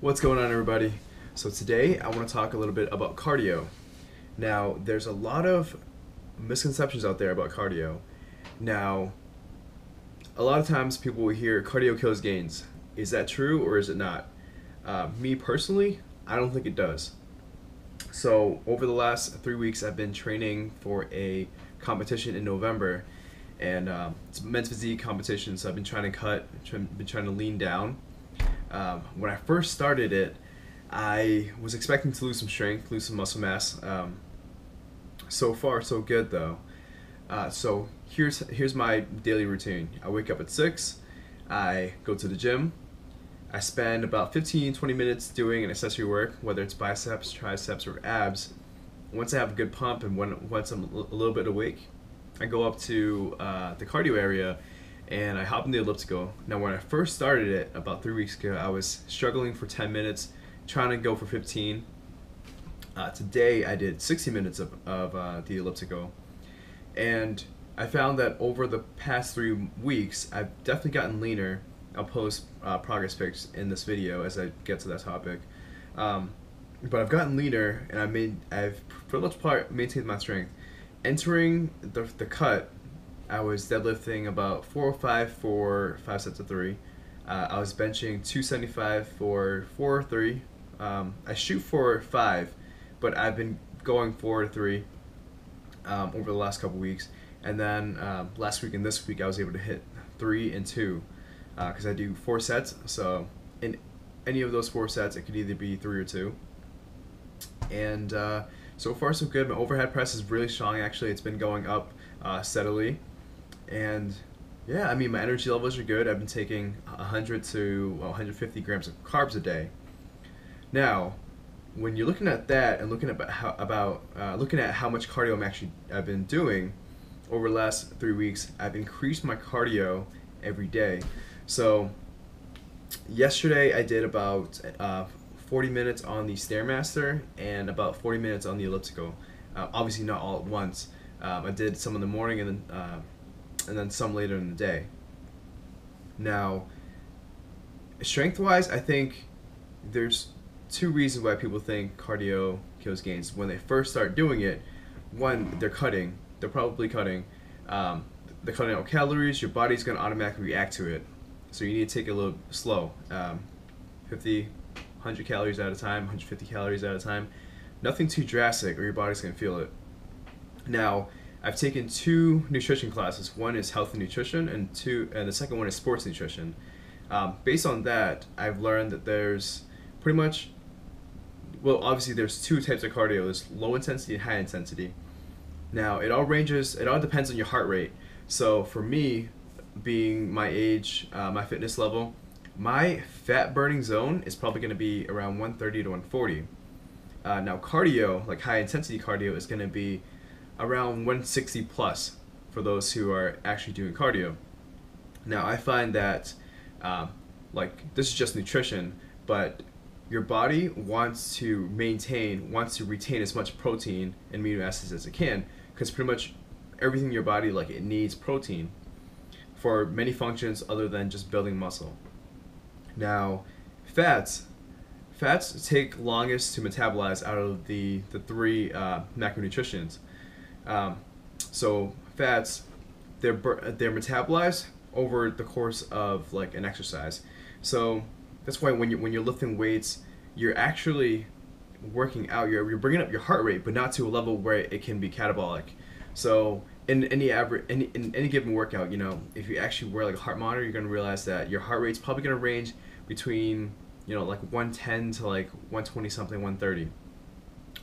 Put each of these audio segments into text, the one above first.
What's going on, everybody? So today I want to talk a little bit about cardio. Now, there's a lot of misconceptions out there about cardio. Now, a lot of times people will hear cardio kills gains. Is that true or is it not? Me personally, I don't think it does. So over the last 3 weeks, I've been training for a competition in November, and it's a men's physique competition. So I've been trying to been trying to lean down. When I first started it, I was expecting to lose some strength, lose some muscle mass. So far, so good though. So here's my daily routine. I wake up at 6. I go to the gym. I spend about 15-20 minutes doing an accessory work, whether it's biceps, triceps, or abs. Once I have a good pump and once I'm a little bit awake, I go up to the cardio area and I hop in the elliptical. Now, when I first started it about 3 weeks ago, I was struggling for 10 minutes, trying to go for 15. Today, I did 60 minutes of the elliptical, and I found that over the past 3 weeks, I've definitely gotten leaner. I'll post progress pics in this video as I get to that topic. But I've gotten leaner, and I've for the most part maintained my strength. Entering the cut, I was deadlifting about 405 for 5 sets of 3. I was benching 275 for 4 or 3. I shoot for 5, but I've been going 4 to 3 over the last couple weeks. And then last week and this week, I was able to hit 3 and 2 because I do 4 sets. So in any of those 4 sets, it could either be 3 or 2. And so far, so good. My overhead press is really strong. Actually, it's been going up steadily. And yeah, I mean, my energy levels are good. I've been taking 100 to 150 grams of carbs a day. Now, when you're looking at that and looking at how much cardio I've been doing over the last 3 weeks, I've increased my cardio every day. So yesterday I did about 40 minutes on the Stairmaster and about 40 minutes on the elliptical. Obviously not all at once. I did some in the morning and then some later in the day. Now, strength-wise, I think there's 2 reasons why people think cardio kills gains. When they first start doing it, one, they're probably cutting. They're cutting out calories. Your body's going to automatically react to it. So you need to take it a little slow. 100 calories at a time, 150 calories at a time. Nothing too drastic or your body's going to feel it. Now, I've taken 2 nutrition classes. One is health and nutrition, and the second one is sports nutrition. Based on that, I've learned that there's pretty much, well, obviously there's 2 types of cardio. There's low intensity and high intensity. Now, it all depends on your heart rate. So for me, being my age, my fitness level, my fat burning zone is probably going to be around 130 to 140. Now, cardio, like high intensity cardio, is going to be around 160 plus for those who are actually doing cardio. Now, I find that this is just nutrition, but your body wants to retain as much protein and amino acids as it can, because pretty much everything in your body, it needs protein for many functions other than just building muscle. Now, fats take longest to metabolize out of the 3 macronutrients. So fats, they're metabolized over the course of an exercise. So that's why when you're lifting weights, you're actually working out. You're bringing up your heart rate, but not to a level where it can be catabolic. So in any given workout, if you actually wear a heart monitor, you're going to realize that your heart rate's probably going to range between 110 to 120 something, 130.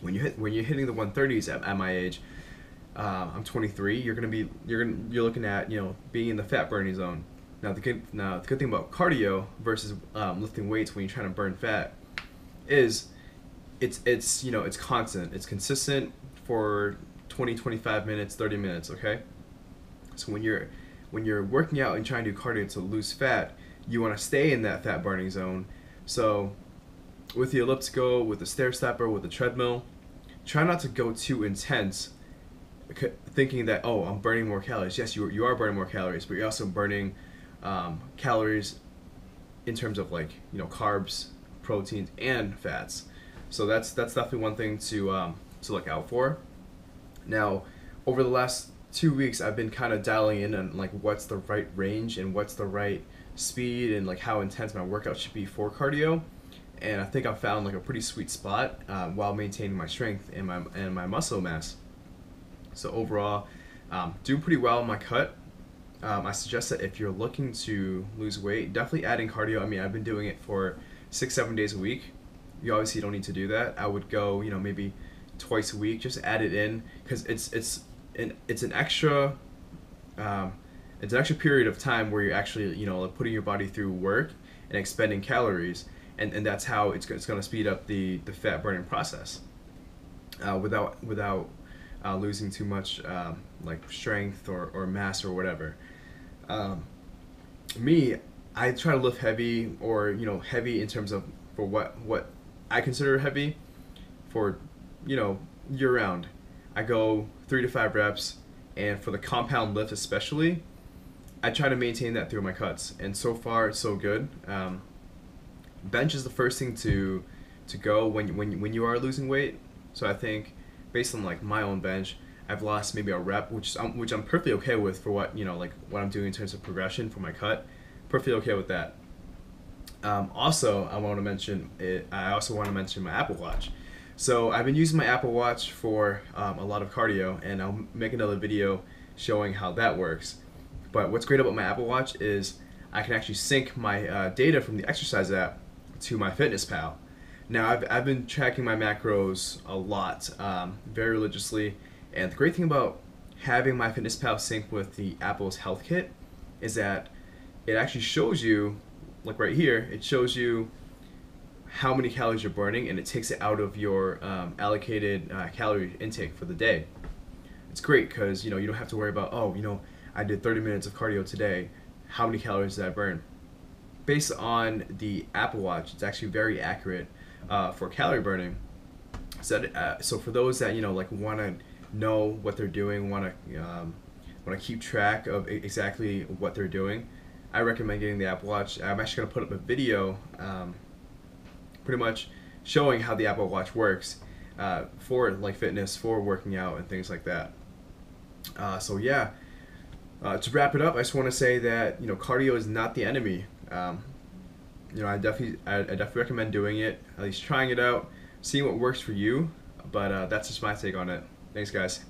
When you're hitting the 130s at my age, I'm 23. You're looking at being in the fat burning zone. Now the good thing about cardio versus lifting weights when you're trying to burn fat is it's constant. It's consistent for 20, 25 minutes, 30 minutes. Okay. So when you're working out and trying to do cardio to lose fat, you want to stay in that fat burning zone. So with the elliptical, with the stair stepper, with the treadmill, try not to go too intense, thinking that, oh, I'm burning more calories. Yes, you are burning more calories, but you're also burning calories in terms of carbs, proteins and fats. So that's definitely one thing to look out for. Now, over the last 2 weeks, I've been kind of dialing in on like what's the right range and what's the right speed and like how intense my workout should be for cardio. And I think I found like a pretty sweet spot while maintaining my strength and my muscle mass. So overall, doing pretty well on my cut. I suggest that if you're looking to lose weight, definitely adding cardio. I mean, I've been doing it for 6-7 days a week. You obviously don't need to do that. I would go, maybe twice a week. Just add it in because it's an extra period of time where you're actually like putting your body through work and expending calories, and that's how it's going to speed up the fat burning process without losing too much like strength or mass or whatever. Me, I try to lift heavy, or heavy in terms of for what I consider heavy for year round. I go 3 to 5 reps, and for the compound lift especially, I try to maintain that through my cuts, and so far it's so good. Bench is the first thing to go when you are losing weight. So I think based on like my own bench, I've lost maybe a rep, which I'm perfectly okay with for what like what I'm doing in terms of progression for my cut. Perfectly okay with that. Also, I also want to mention my Apple Watch. So I've been using my Apple Watch for a lot of cardio, and I'll make another video showing how that works. But what's great about my Apple Watch is I can actually sync my data from the exercise app to my FitnessPal. Now I've been tracking my macros a lot, very religiously, and the great thing about having my FitnessPal sync with the Apple's Health Kit is that it actually shows you, like right here, it shows you how many calories you're burning, and it takes it out of your allocated calorie intake for the day. It's great because you don't have to worry about, I did 30 minutes of cardio today, how many calories did I burn? Based on the Apple Watch, it's actually very accurate for calorie burning. So for those that like want to know what they're doing, want to keep track of exactly what they're doing, I recommend getting the Apple Watch. I'm actually going to put up a video pretty much showing how the Apple Watch works for like fitness, for working out and things like that. So yeah, to wrap it up, I just want to say that cardio is not the enemy. I definitely recommend doing it, at least trying it out, seeing what works for you. But that's just my take on it. Thanks, guys.